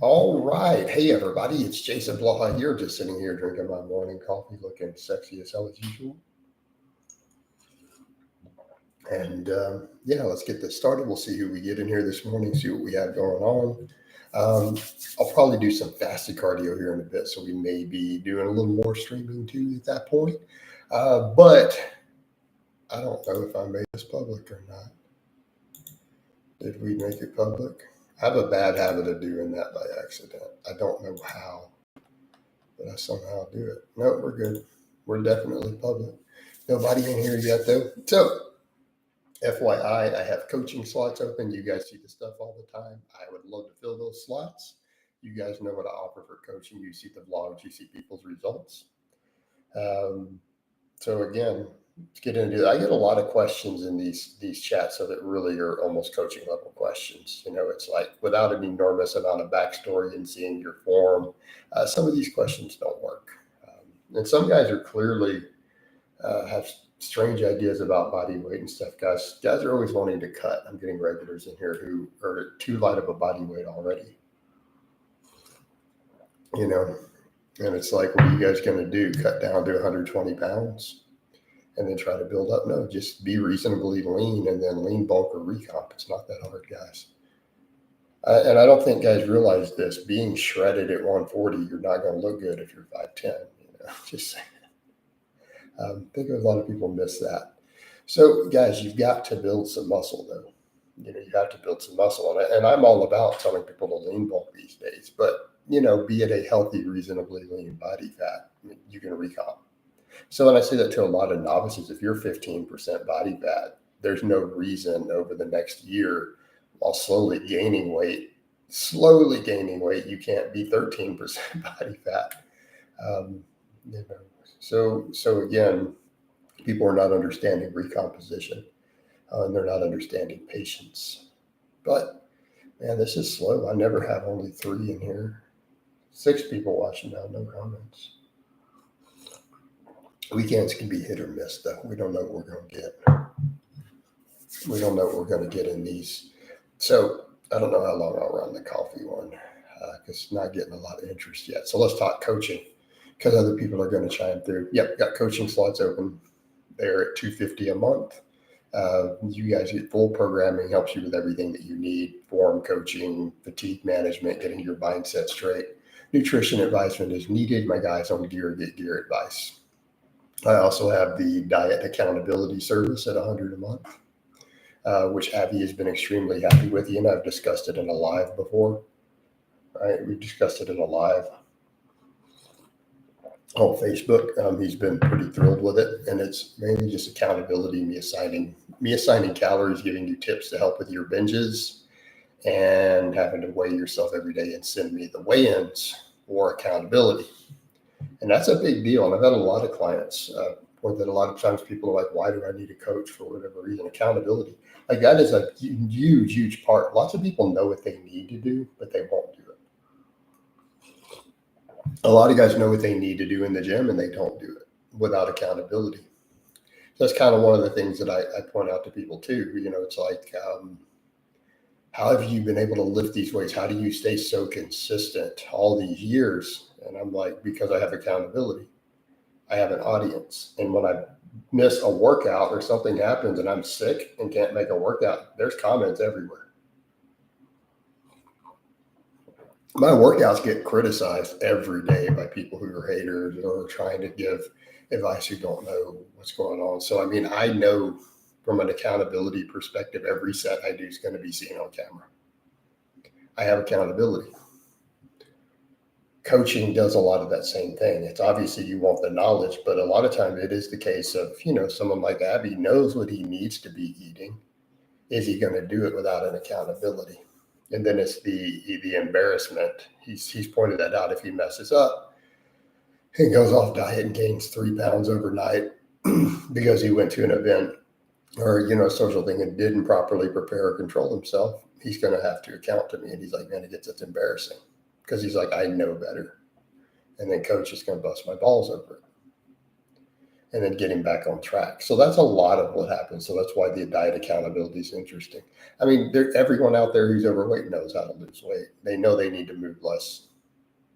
All right. Hey, everybody. It's Jason Blaha here, just sitting here drinking my morning coffee, looking sexy as hell as usual. And let's get this started. We'll see who we get in here this morning, see what we have going on. I'll probably do some fasted cardio here in a bit, so we may be doing a little more streaming too at that point. But I don't know if I made this public or not. Did we make it public? I have a bad habit of doing that by accident. I don't know how, but I somehow do it. No, we're good. We're definitely public. Nobody in here yet, though. So, FYI, I have coaching slots open. You guys see the stuff all the time. I would love to fill those slots. You guys know what I offer for coaching. You see the vlogs, you see people's results. So again, let's get into it. I get a lot of questions in these chats, so that really are almost coaching level questions. It's like without an enormous amount of backstory and seeing your form, some of these questions don't work. And some guys are clearly have strange ideas about body weight and stuff. Guys are always wanting to cut. I'm getting regulars in here who are too light of a body weight already. And it's like, what are you guys going to do? Cut down to 120 pounds and then try to build up? No, just be reasonably lean and then lean bulk or recomp. It's not that hard, guys. And I don't think guys realize this. Being shredded at 140, you're not going to look good if you're 5'10". Just saying. I think a lot of people miss that. So, guys, you've got to build some muscle, though. You have to build some muscle. And I'm all about telling people to lean bulk these days. But, be it a healthy, reasonably lean body fat, you can recomp. So when I say that to a lot of novices, if you're 15% body fat, there's no reason over the next year, while slowly gaining weight, you can't be 13% body fat. So again, people are not understanding recomposition, and they're not understanding patience. But man, this is slow. I never have only 3 in here. 6 people watching now, no comments. Weekends can be hit or miss, though. We don't know what we're going to get. We don't know what we're going to get in these. So I don't know how long I'll run the coffee one, because it's not getting a lot of interest yet. So let's talk coaching, because other people are going to chime through. Yep, got coaching slots open. They're at $250 a month. You guys get full programming, helps you with everything that you need: form coaching, fatigue management, getting your mindset straight. Nutrition advisement is needed. My guys on gear get gear advice. I also have the diet accountability service at $100 a month, which Abby has been extremely happy with. And I've discussed it in a live before. Right? We discussed it in a live on Facebook. He's been pretty thrilled with it, and it's mainly just accountability, me assigning calories, giving you tips to help with your binges, and having to weigh yourself every day and send me the weigh-ins for accountability. And that's a big deal. And I've had a lot of clients point that a lot of times people are like, why do I need a coach for whatever reason? Accountability. Like, that is a huge, huge part. Lots of people know what they need to do, but they won't do it. A lot of guys know what they need to do in the gym, and they don't do it without accountability. So that's kind of one of the things that I point out to people too. It's like, how have you been able to lift these weights? How do you stay so consistent all these years? And I'm like, because I have accountability. I have an audience. And when I miss a workout or something happens and I'm sick and can't make a workout, there's comments everywhere. My workouts get criticized every day by people who are haters or trying to give advice who don't know what's going on. So, I know from an accountability perspective, every set I do is going to be seen on camera. I have accountability. Coaching does a lot of that same thing. It's obviously you want the knowledge, but a lot of times it is the case of, someone like Abby knows what he needs to be eating. Is he going to do it without an accountability? And then it's the embarrassment. He's pointed that out. If he messes up, he goes off diet and gains 3 pounds overnight because he went to an event or, a social thing and didn't properly prepare or control himself, he's going to have to account to me. And he's like, man, it's embarrassing. Because he's like, I know better. And then coach is going to bust my balls over it. and then getting back on track. So that's a lot of what happens. So that's why the diet accountability is interesting. I mean, everyone out there who's overweight knows how to lose weight. They know they need to move less.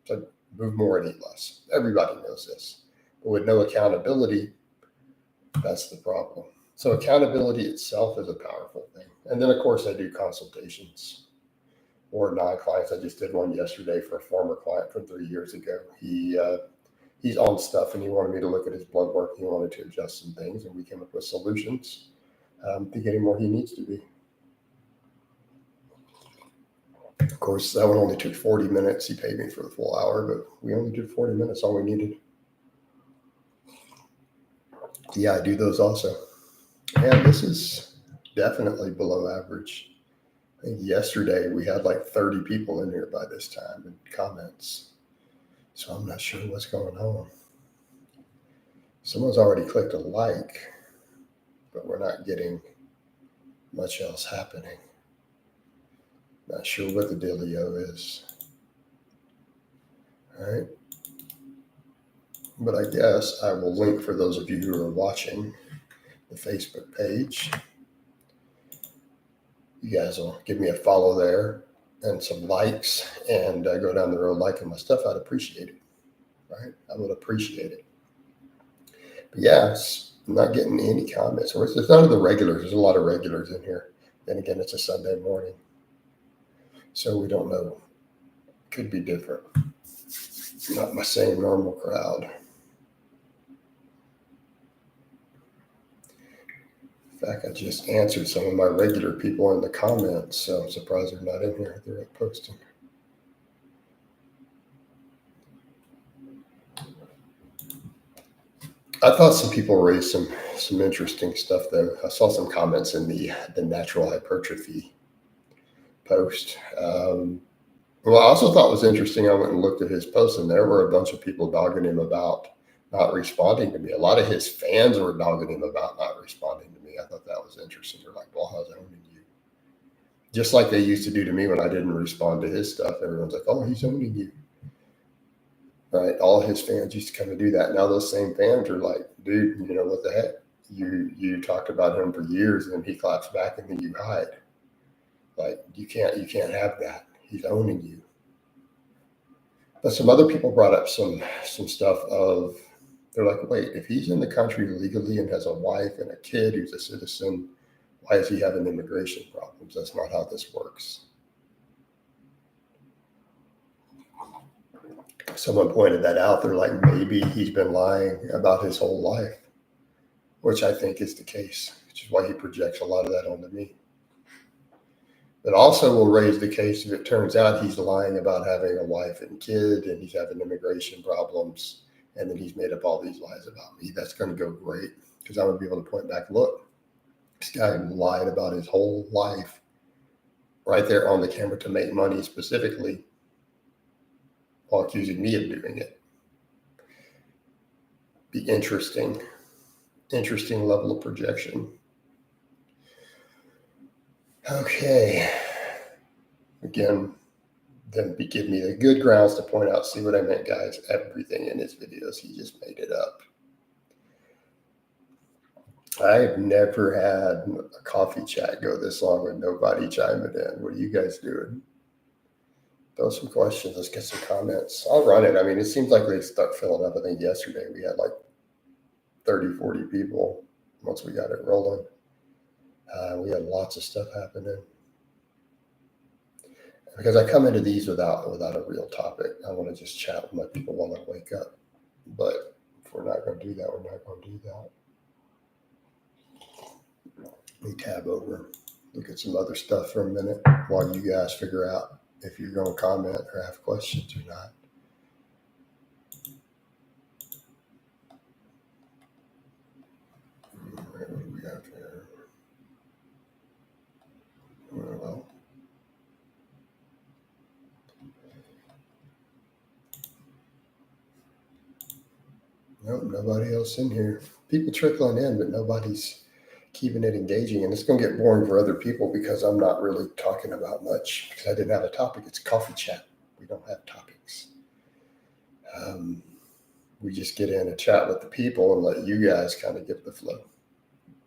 So move more and eat less. Everybody knows this. But with no accountability, that's the problem. So accountability itself is a powerful thing. And then, of course, I do consultations or non-clients. I just did one yesterday for a former client from 3 years ago. He's on stuff and he wanted me to look at his blood work. He wanted to adjust some things, and we came up with solutions to get him where he needs to be. Of course, that one only took 40 minutes. He paid me for the full hour, but we only did 40 minutes, all we needed. Yeah, I do those also. And this is definitely below average. I think yesterday we had like 30 people in here by this time in comments. So I'm not sure what's going on. Someone's already clicked a like, but we're not getting much else happening. Not sure what the dealio is. All right. But I guess I will link for those of you who are watching the Facebook page. You guys will give me a follow there and some likes, and go down the road liking my stuff. I'd appreciate it. Right? I would appreciate it. But yeah, I'm not getting any comments. It's none of the regulars. There's a lot of regulars in here. Then again, it's a Sunday morning, so we don't know. Could be different. Not my same normal crowd. In fact, I just answered some of my regular people in the comments, so I'm surprised they're not in here. They're up posting. I thought some people raised some interesting stuff, though. I saw some comments in the natural hypertrophy post. Well, I also thought it was interesting. I went and looked at his post, and there were a bunch of people dogging him about not responding to me. A lot of his fans were dogging him about not responding to me. I thought that was interesting. They're like, Blaha's owning you. Just like they used to do to me when I didn't respond to his stuff. Everyone's like, oh, he's owning you. Right? All his fans used to come and do that. Now those same fans are like, dude, you know what the heck? You talked about him for years, and then he claps back, and then you hide. Like you can't have that. He's owning you. But some other people brought up some stuff of, they're like, wait, if he's in the country legally and has a wife and a kid who's a citizen, why is he having immigration problems? That's not how this works. Someone pointed that out. They're like, maybe he's been lying about his whole life, which I think is the case, which is why he projects a lot of that onto me. But also will raise the case if it turns out he's lying about having a wife and kid and he's having immigration problems, and then he's made up all these lies about me. That's going to go great, because I'm going to be able to point back, look, this guy lied about his whole life right there on the camera to make money specifically, while accusing me of doing it. Be interesting level of projection. Okay. Again, then give me the good grounds to point out, see what I meant, guys. Everything in his videos, he just made it up. I've never had a coffee chat go this long with nobody chiming in. What are you guys doing? Throw some questions. Let's get some comments. I'll run it. I mean, it seems like they start filling up. I think yesterday we had like 30, 40 people once we got it rolling. We had lots of stuff happening. Because I come into these without a real topic. I want to just chat with my people while I wake up. But if we're not going to do that, we're not going to do that. Let me tab over, look at some other stuff for a minute while you guys figure out if you're going to comment or have questions or not. What do we have here? Well, nope, nobody else in here. People trickling in, but nobody's keeping it engaging. And it's going to get boring for other people because I'm not really talking about much, because I didn't have a topic. It's coffee chat. We don't have topics. we just get in and chat with the people and let you guys kind of get the flow.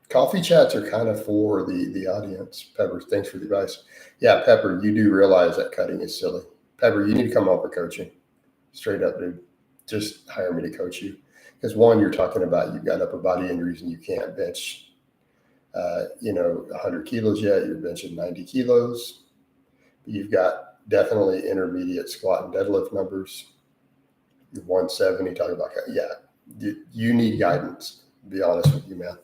Coffee chats are kind of for the audience. Pepper, thanks for the advice. Yeah, Pepper, you do realize that cutting is silly. Pepper, you need to come up with coaching. Straight up, dude. Just hire me to coach you. Because one, you're talking about you've got upper body injuries and you can't bench, 100 kilos yet. You're benching 90 kilos. You've got definitely intermediate squat and deadlift numbers. You're 170. Talk about, you need guidance. To be honest with you, man.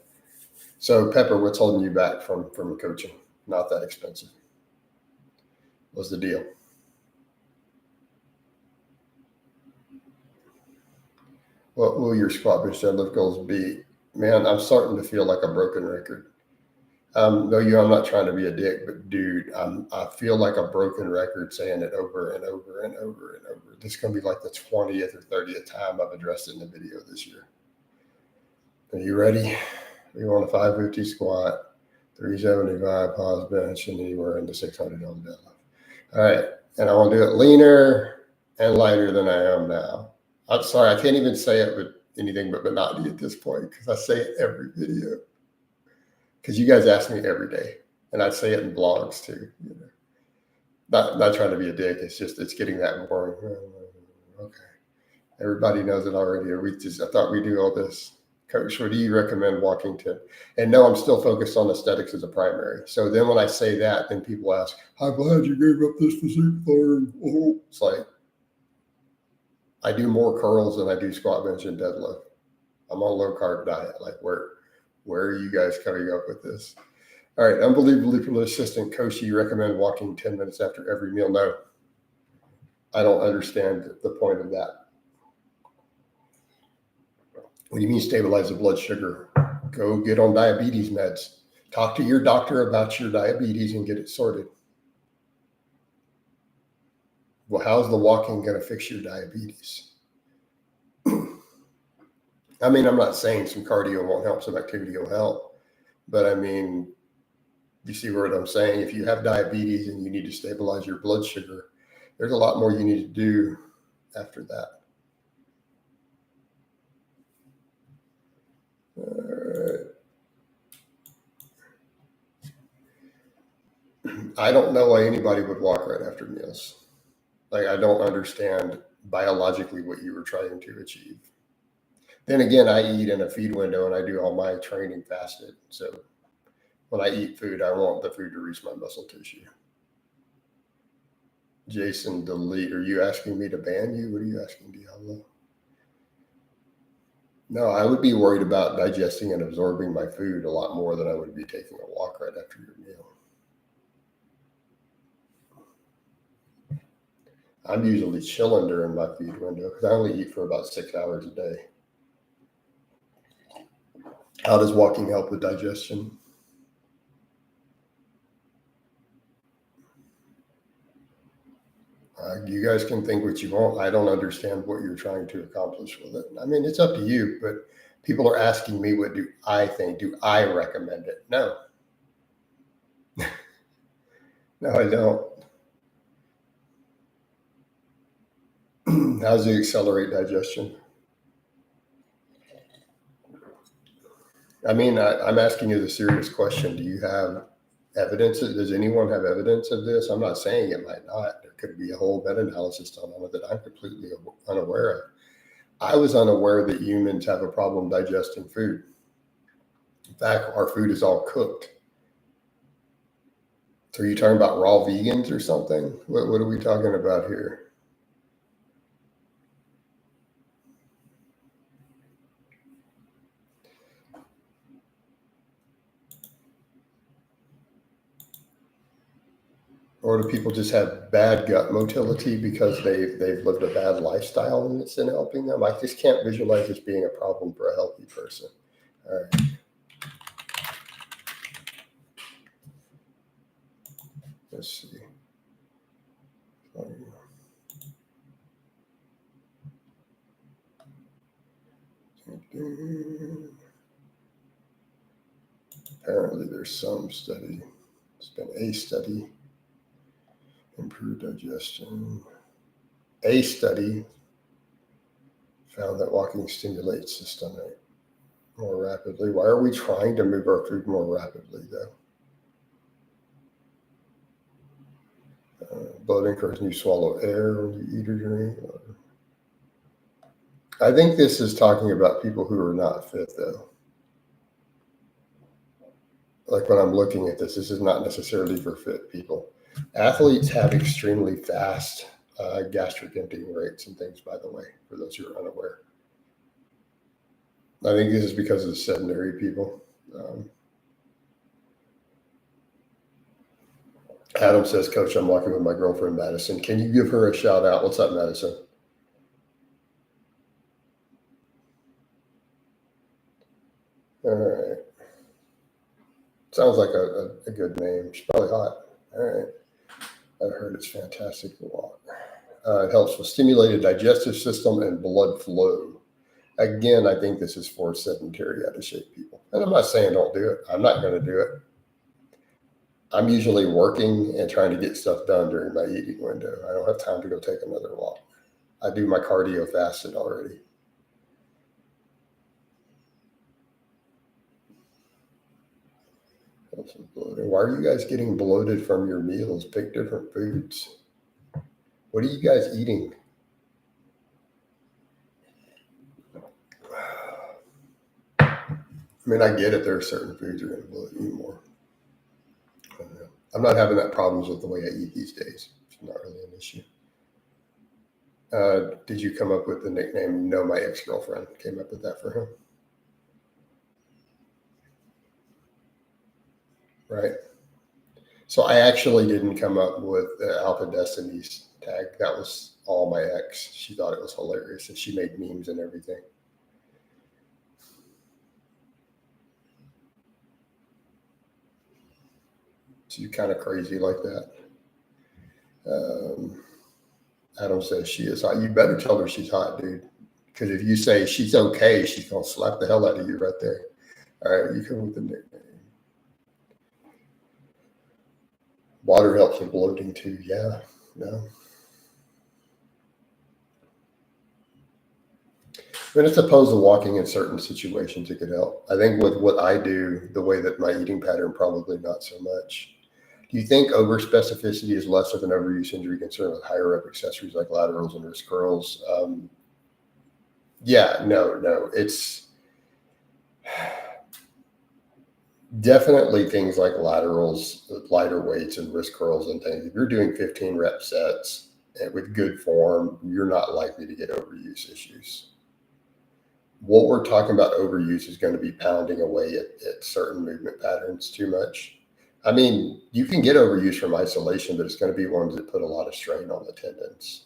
So Pepper, what's holding you back from coaching? Not that expensive. What's the deal? What will your squat, bench, deadlift goals be? Man, I'm starting to feel like a broken record. I'm not trying to be a dick, but dude, I feel like a broken record saying it over and over and over and over. This is going to be like the 20th or 30th time I've addressed it in the video this year. Are you ready? We want a 550 squat, 375 pause bench, and anywhere in the 600 on deadlift. All right. And I want to do it leaner and lighter than I am now. I'm sorry, I can't even say it with anything but monotony at this point because I say it every video. Because you guys ask me every day, and I say it in blogs too. Not trying to be a dick. It's getting that boring. Okay, everybody knows it already. I thought we do all this. Coach, what do you recommend walking to? And no, I'm still focused on aesthetics as a primary. So then when I say that, then people ask, I'm glad you gave up this physique thing. Oh. It's like, I do more curls than I do squat, bench, and deadlift. I'm on a low carb diet. Like where are you guys coming up with this? All right, unbelievably persistent. Coach, you recommend walking 10 minutes after every meal? No, I don't understand the point of that. What do you mean stabilize the blood sugar? Go get on diabetes meds. Talk to your doctor about your diabetes and get it sorted. Well, how's the walking going to fix your diabetes? I mean, I'm not saying some cardio won't help, some activity will help. But I mean, you see what I'm saying? If you have diabetes and you need to stabilize your blood sugar, there's a lot more you need to do after that. All right. I don't know why anybody would walk right after meals. Like, I don't understand biologically what you were trying to achieve. Then again, I eat in a feed window and I do all my training fasted. So when I eat food, I want the food to reach my muscle tissue. Jason, delete. Are you asking me to ban you? What are you asking, Diablo? No, I would be worried about digesting and absorbing my food a lot more than I would be taking a walk right after your meal. I'm usually chilling during my feed window because I only eat for about 6 hours a day. How does walking help with digestion? You guys can think what you want. I don't understand what you're trying to accomplish with it. I mean, it's up to you, but people are asking me, what do I think? Do I recommend it? No. No, I don't. How does it accelerate digestion? I mean, I'm asking you the serious question. Do you have evidence? Does anyone have evidence of this? I'm not saying it might not. There could be a whole meta-analysis done on it that I'm completely unaware of. I was unaware that humans have a problem digesting food. In fact, our food is all cooked. So are you talking about raw vegans or something? What are we talking about here? Or do people just have bad gut motility because they've lived a bad lifestyle and it's in helping them? I just can't visualize this being a problem for a healthy person. All right. Let's see. Apparently there's some study. It's been a study. Improved digestion. A study Found that walking stimulates the stomach more rapidly. Why are we trying to move our food more rapidly, though? Bloating occurs when you swallow air when you eat or drink. I think this is talking about people who are not fit, though. Like when I'm looking at this is not necessarily for fit people. Athletes have extremely fast gastric emptying rates and things, by the way, for those who are unaware. I think this is because of the sedentary people. Adam says, Coach, I'm walking with my girlfriend, Madison. Can you give her a shout out? What's up, Madison? All right. Sounds like a good name. She's probably hot. All right. I've heard it's fantastic to walk. It helps with stimulated digestive system and blood flow. Again, I think this is for sedentary, out of shape people. And I'm not saying don't do it. I'm not going to do it. I'm usually working and trying to get stuff done during my eating window. I don't have time to go take another walk. I do my cardio fasted already. Why are you guys getting bloated from your meals? Pick different foods. What are you guys eating? I mean, I get it. There are certain foods that are going to bloat you more. I'm not having that problems with the way I eat these days. It's not really an issue. Did you come up with the nickname? No, my ex-girlfriend came up with that for him. Right. So I actually didn't come up with the Alpha Destinies tag. That was all my ex. She thought it was hilarious, and she made memes and everything. So you kind of crazy like that. Adam says she is hot. You better tell her she's hot, dude. Because if you say she's okay, she's going to slap the hell out of you right there. All right, you come with the nickname. Water helps with bloating too. Yeah, no. But it's opposed to walking in certain situations, it could help. I think with what I do, the way that my eating pattern, probably not so much. Do you think over specificity is less of an overuse injury concern with higher up accessories like laterals and wrist curls? Yeah, no. It's definitely things like laterals, lighter weights, and wrist curls and things. If you're doing 15 rep sets with good form, you're not likely to get overuse issues. What we're talking about overuse is going to be pounding away at certain movement patterns too much. I mean, you can get overuse from isolation, but it's going to be ones that put a lot of strain on the tendons.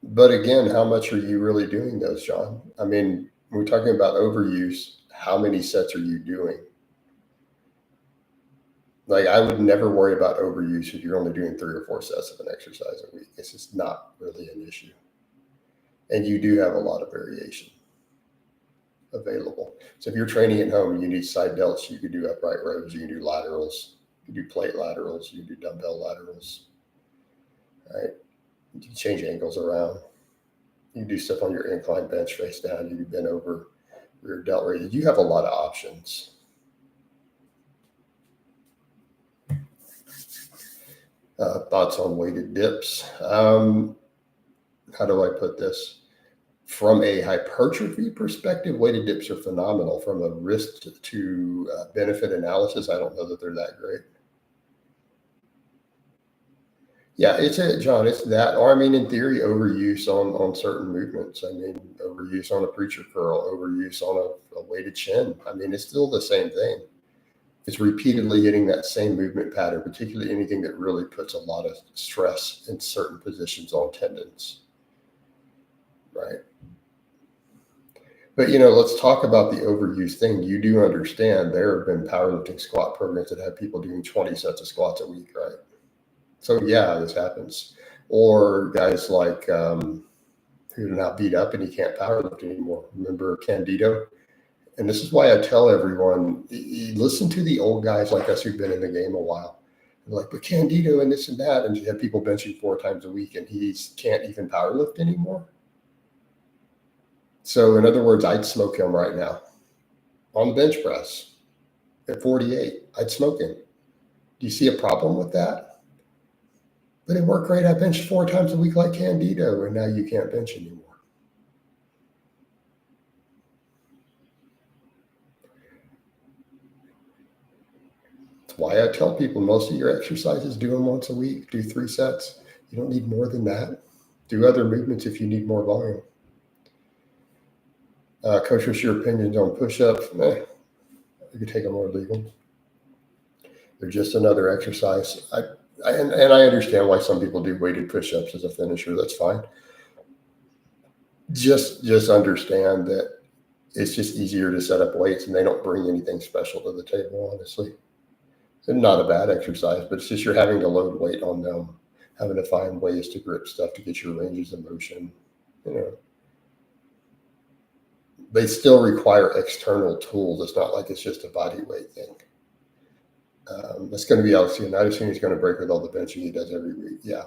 But again, how much are you really doing those, John? I mean, when we're talking about overuse, how many sets are you doing? Like, I would never worry about overuse if you're only doing 3 or 4 sets of an exercise a week. It's just not really an issue. And you do have a lot of variation available. So if you're training at home and you need side delts, you can do upright rows, you can do laterals, you can do plate laterals, you can do dumbbell laterals, right? You can change angles around. You can do stuff on your incline bench face down, you can bend over rear delt raised. You have a lot of options. Thoughts on weighted dips? How do I put this? From a hypertrophy perspective, weighted dips are phenomenal. From a risk to benefit analysis, I don't know that they're that great. Yeah, John, it's that. Or I mean, in theory, overuse on certain movements. I mean, overuse on a preacher curl, overuse on a weighted chin. I mean, it's still the same thing. It's repeatedly hitting that same movement pattern, particularly anything that really puts a lot of stress in certain positions on tendons. Right. But, let's talk about the overuse thing. You do understand there have been powerlifting squat programs that have people doing 20 sets of squats a week, right? So, yeah, this happens. Or guys like who are now beat up and he can't powerlift anymore. Remember Candido? And this is why I tell everyone, listen to the old guys like us who've been in the game a while. They're like, but Candido and this and that. And you have people benching 4 times a week and he can't even powerlift anymore. So in other words, I'd smoke him right now on the bench press at 48. I'd smoke him. Do you see a problem with that? But it worked great. I benched 4 times a week like Candido, and now you can't bench anymore. That's why I tell people most of your exercises, do them once a week, do 3 sets. You don't need more than that. Do other movements if you need more volume. Coach, what's your opinions on push-ups? You could take them more legal. They're just another exercise. And I understand why some people do weighted push-ups as a finisher. That's fine. Just understand that it's just easier to set up weights, and they don't bring anything special to the table, honestly. They're not a bad exercise, but it's just you're having to load weight on them, having to find ways to grip stuff to get your ranges of motion. They still require external tools. It's not like it's just a body weight thing. It's going to be Alex United soon. He's going to break with all the benching he does every week. Yeah.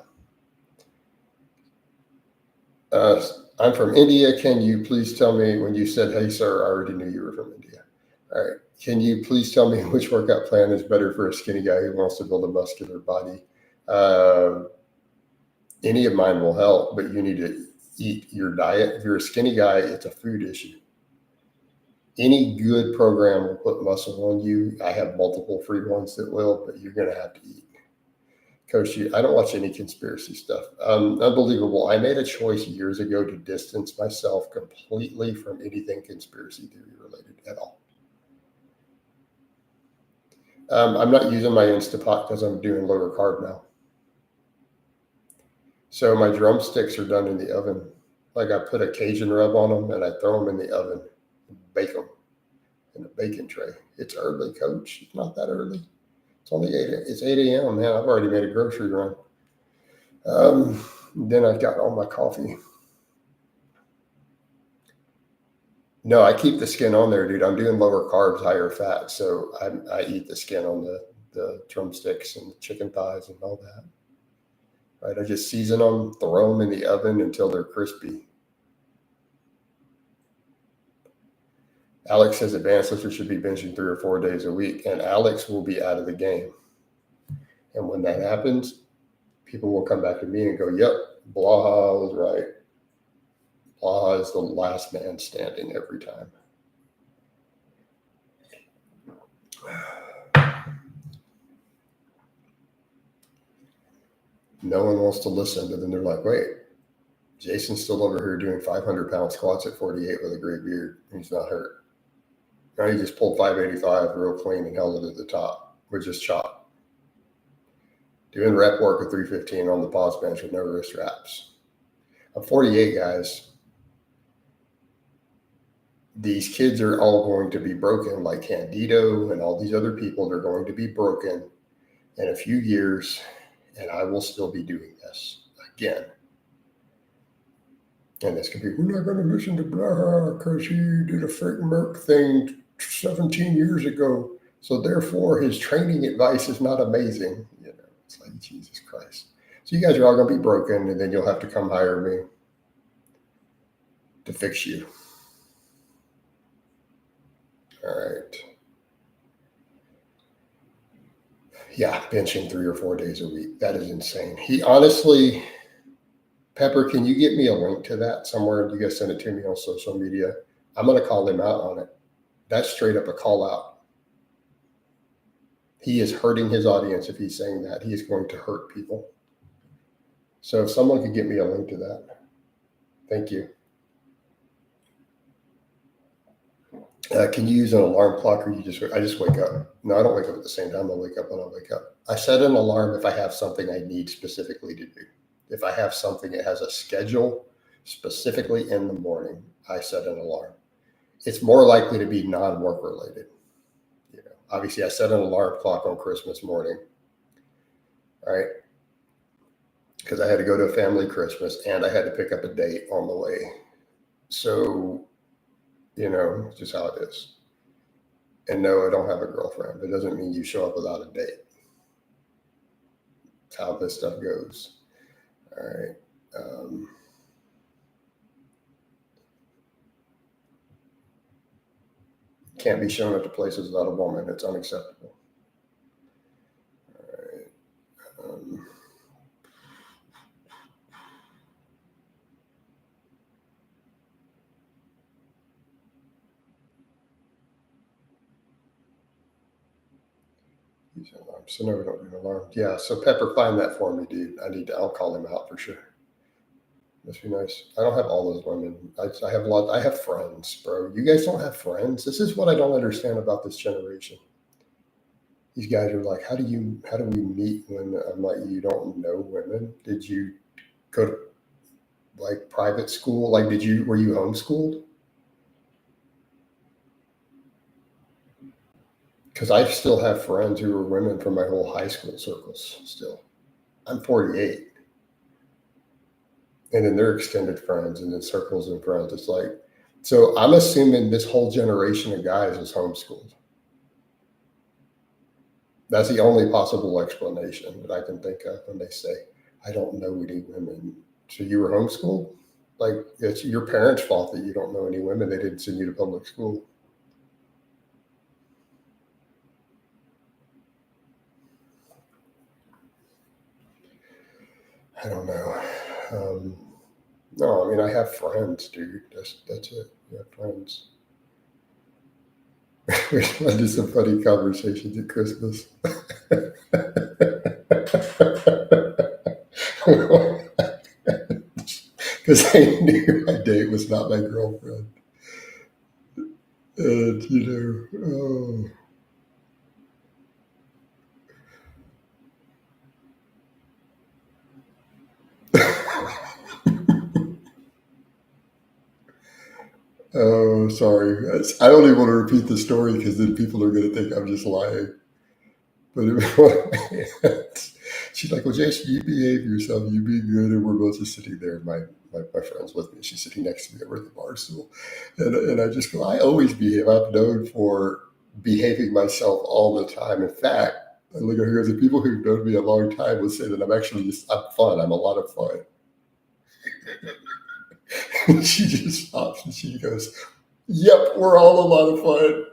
I'm from India. Can you please tell me when you said, hey, sir, I already knew you were from India. All right. Can you please tell me which workout plan is better for a skinny guy who wants to build a muscular body? Any of mine will help, but you need to eat your diet. If you're a skinny guy, it's a food issue. Any good program will put muscle on you. I have multiple free ones that will, but you're going to have to eat. Coach, I don't watch any conspiracy stuff. Unbelievable. I made a choice years ago to distance myself completely from anything conspiracy theory related at all. I'm not using my Instapot because I'm doing lower carb now. So my drumsticks are done in the oven. Like I put a Cajun rub on them and I throw them in the oven and bake them in a baking tray. It's early, Coach. It's not that early. It's only 8. It's 8 a.m. Man, I've already made a grocery run. Then I've got all my coffee. No, I keep the skin on there, dude. I'm doing lower carbs, higher fat. So I eat the skin on the drumsticks and the chicken thighs and all that. Right? I just season them, throw them in the oven until they're crispy. Alex says advanced lifters should be benching 3 or 4 days a week, and Alex will be out of the game. And when that happens, people will come back to me and go, yep, Blaha was right. Blaha is the last man standing every time. No one wants to listen, but then they're like, wait, Jason's still over here doing 500-pound squats at 48 with a great beard. He's not hurt. Now he just pulled 585 real clean and held it at the top with just chop. Doing rep work at 315 on the pause bench with no wrist wraps. I'm 48, guys. These kids are all going to be broken like Candido and all these other people. They're going to be broken in a few years, and I will still be doing this again. And this could be, we're not going to listen to Blaha because he did a fake Merc thing 17 years ago. So therefore, his training advice is not amazing. It's like, Jesus Christ. So you guys are all going to be broken, and then you'll have to come hire me to fix you. All right. Yeah, benching 3 or 4 days a week. That is insane. He honestly, Pepper, can you get me a link to that somewhere? You guys send it to me on social media. I'm going to call him out on it. That's straight up a call out. He is hurting his audience if he's saying that. He is going to hurt people. So if someone could get me a link to that. Thank you. Can you use an alarm clock or I just wake up? No, I don't wake up at the same time. I wake up when I wake up. I set an alarm if I have something I need specifically to do. If I have something that has a schedule specifically in the morning, I set an alarm. It's more likely to be non-work related. Obviously, I set an alarm clock on Christmas morning, right? Because I had to go to a family Christmas and I had to pick up a date on the way. So, just how it is. And no, I don't have a girlfriend. It doesn't mean you show up without a date. It's how this stuff goes. All right. Can't be shown at the places without a woman. It's unacceptable. All right. So no, we don't do alarms. Yeah. So Pepper, find that for me, dude. I'll call him out for sure. Must be nice. I don't have all those women. I have a lot. I have friends, bro. You guys don't have friends. This is what I don't understand about this generation. These guys are like, how do we meet when I'm like, you don't know women? Did you go to like private school? Like, were you homeschooled? Because I still have friends who are women from my whole high school circles still. I'm 48. And then they're extended friends and then circles and friends. It's like, so I'm assuming this whole generation of guys is homeschooled. That's the only possible explanation that I can think of when they say, I don't know any women. So you were homeschooled? Like, it's your parents' fault that you don't know any women. They didn't send you to public school. I don't know. No, I mean, I have friends, dude. That's it. I have friends. We had just some funny conversations at Christmas. Because I knew my date was not my girlfriend. And, oh. Oh, sorry. I don't even want to repeat the story because then people are going to think I'm just lying. But she's like, well, Jason, you behave yourself. You be good. And we're both just sitting there. My friend's with me. She's sitting next to me over at the bar stool. And I just go, I always behave. I'm known for behaving myself all the time. In fact, I look at her, the people who've known me a long time will say that I'm fun. I'm a lot of fun. And she just stops and she goes, yep, we're all a lot of fun.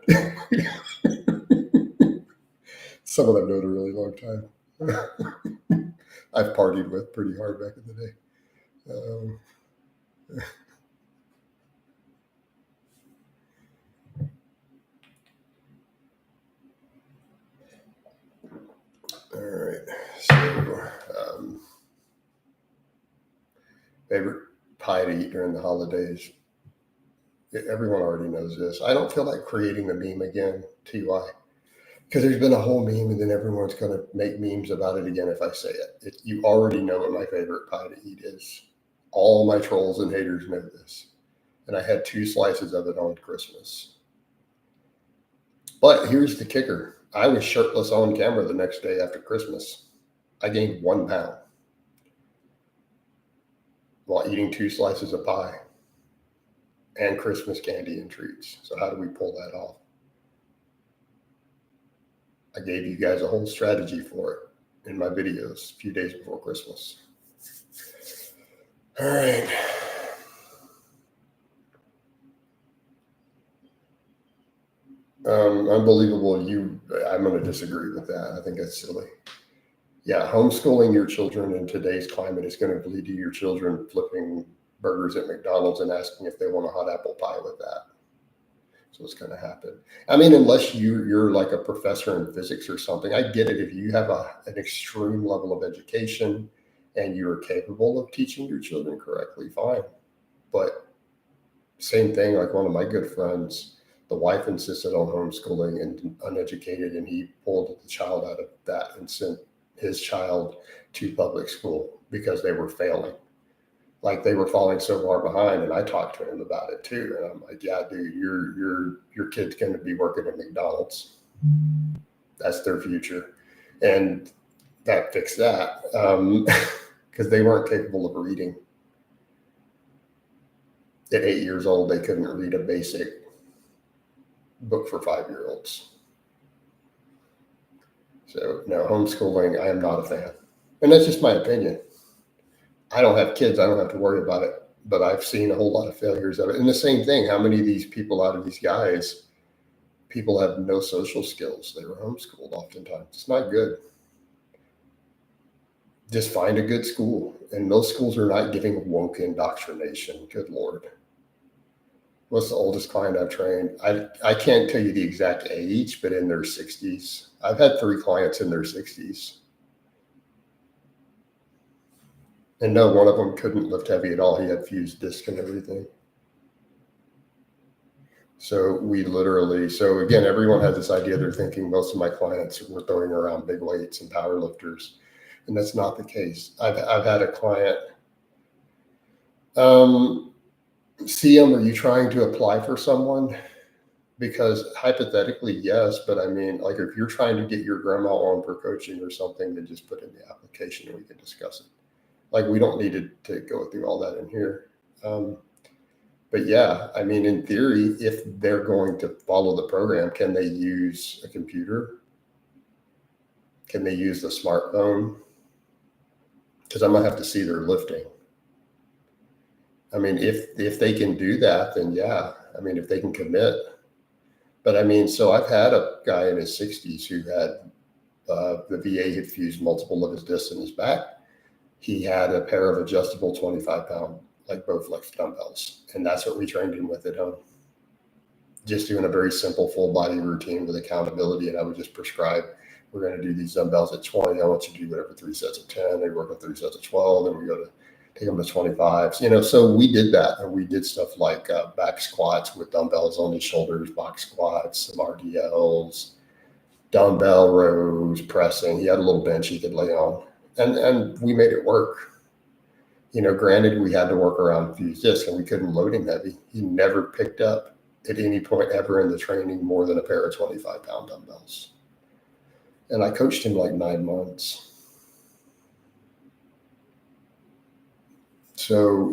Some of them known a really long time. I've partied with pretty hard back in the day. All right. So, favorite pie to eat during the holidays. Everyone already knows this. I don't feel like creating the meme again, TY, because there's been a whole meme and then everyone's going to make memes about it again if I say it. You already know what my favorite pie to eat is. All my trolls and haters know this. And I had 2 slices of it on Christmas. But here's the kicker. I was shirtless on camera the next day after Christmas. I gained 1 pound while eating 2 slices of pie and Christmas candy and treats. So how do we pull that off? I gave you guys a whole strategy for it in my videos a few days before Christmas. All right. Unbelievable. I'm going to disagree with that. I think that's silly. Yeah, homeschooling your children in today's climate is going to lead to your children flipping burgers at McDonald's and asking if they want a hot apple pie with that. So it's going to happen. I mean, unless you're like a professor in physics or something, I get it. If you have an extreme level of education and you're capable of teaching your children correctly, fine. But same thing, like one of my good friends, the wife insisted on homeschooling and uneducated, and he pulled the child out of that and sent his child to public school because they were failing. Like they were falling so far behind, and I talked to him about it too. And I'm like, yeah, dude, your kid's going to be working at McDonald's. That's their future. And that fixed that because they weren't capable of reading. At 8 years old, they couldn't read a basic book for 5-year-olds. So no, homeschooling, I am not a fan. And that's just my opinion. I don't have kids. I don't have to worry about it, but I've seen a whole lot of failures of it. And the same thing, how many of these people out of these guys people have no social skills. They were homeschooled oftentimes. It's not good. Just find a good school. And most schools are not giving woke indoctrination. Good Lord. What's the oldest client I've trained? I can't tell you the exact age, but in their 60s. I've had 3 clients in their 60s. And no, one of them couldn't lift heavy at all. He had fused disc and everything. So so again, everyone has this idea. They're thinking most of my clients were throwing around big weights and power lifters. And that's not the case. I've had a client, CM, are you trying to apply for someone? Because hypothetically, yes, but I mean, like if you're trying to get your grandma on for coaching or something, then just put in the application and we can discuss it. Like we don't need to go through all that in here. But yeah, I mean, in theory, if they're going to follow the program, can they use a computer? Can they use the smartphone? Because I'm gonna have to see their lifting. I mean, if they can do that, then yeah. I mean, if they can commit. But I mean, so I've had a guy in his 60s who had the VA had fused multiple of his discs in his back. He had a pair of adjustable 25-pound, like Bowflex dumbbells. And that's what we trained him with at home. Just doing a very simple full body routine with accountability. And I would just prescribe, we're going to do these dumbbells at 20. I want you to do whatever 3 sets of 10. They work on 3 sets of 12. Then we go to take them to 25s. So we did that. And we did stuff like back squats with dumbbells on his shoulders, box squats, some RDLs, dumbbell rows, pressing. He had a little bench he could lay on. And we made it work. Granted, we had to work around fused disc and we couldn't load him heavy. He never picked up at any point ever in the training more than a pair of 25-pound dumbbells. And I coached him like 9 months. So,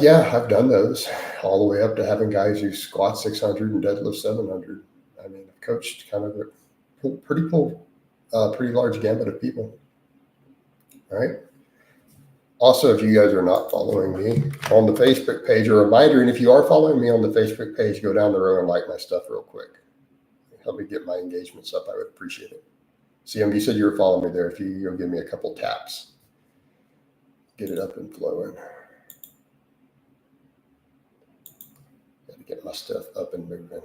yeah, I've done those all the way up to having guys who squat 600 and deadlift 700. I mean, I've coached kind of a pretty large gamut of people. All right. Also, if you guys are not following me on the Facebook page, a reminder, and if you are following me on the Facebook page, go down the row and like my stuff real quick. Help me get my engagements up. I would appreciate it. CM, you said you were following me there. If you'll give me a couple taps, get it up and flowing. Got to get my stuff up and moving.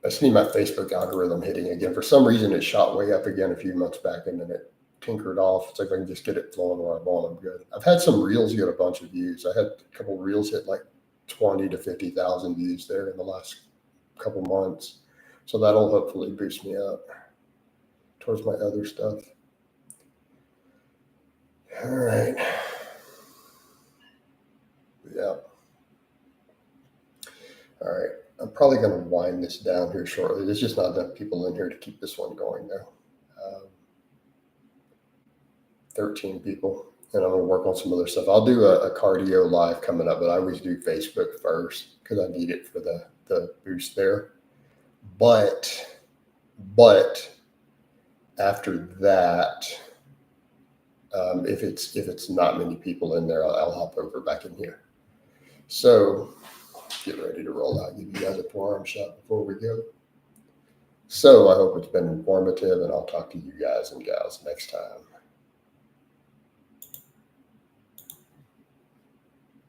I just need my Facebook algorithm hitting again. For some reason, it shot way up again a few months back, and then it tinkered off. It's like if I can just get it flowing where I want, I'm good. I've had some reels get a bunch of views. I had a couple reels hit like 20 to 50,000 views there in the last couple months. So that'll hopefully boost me up towards my other stuff. All right. Yeah. All right. I'm probably going to wind this down here shortly. There's just not enough people in here to keep this one going though. 13 people, and I'm going to work on some other stuff. I'll do a cardio live coming up, but I always do Facebook first because I need it for the boost there. But after that, if it's not many people in there, I'll hop over back in here. So get ready to roll out. Give you guys a forearm shot before we go. So I hope it's been informative, and I'll talk to you guys and gals next time.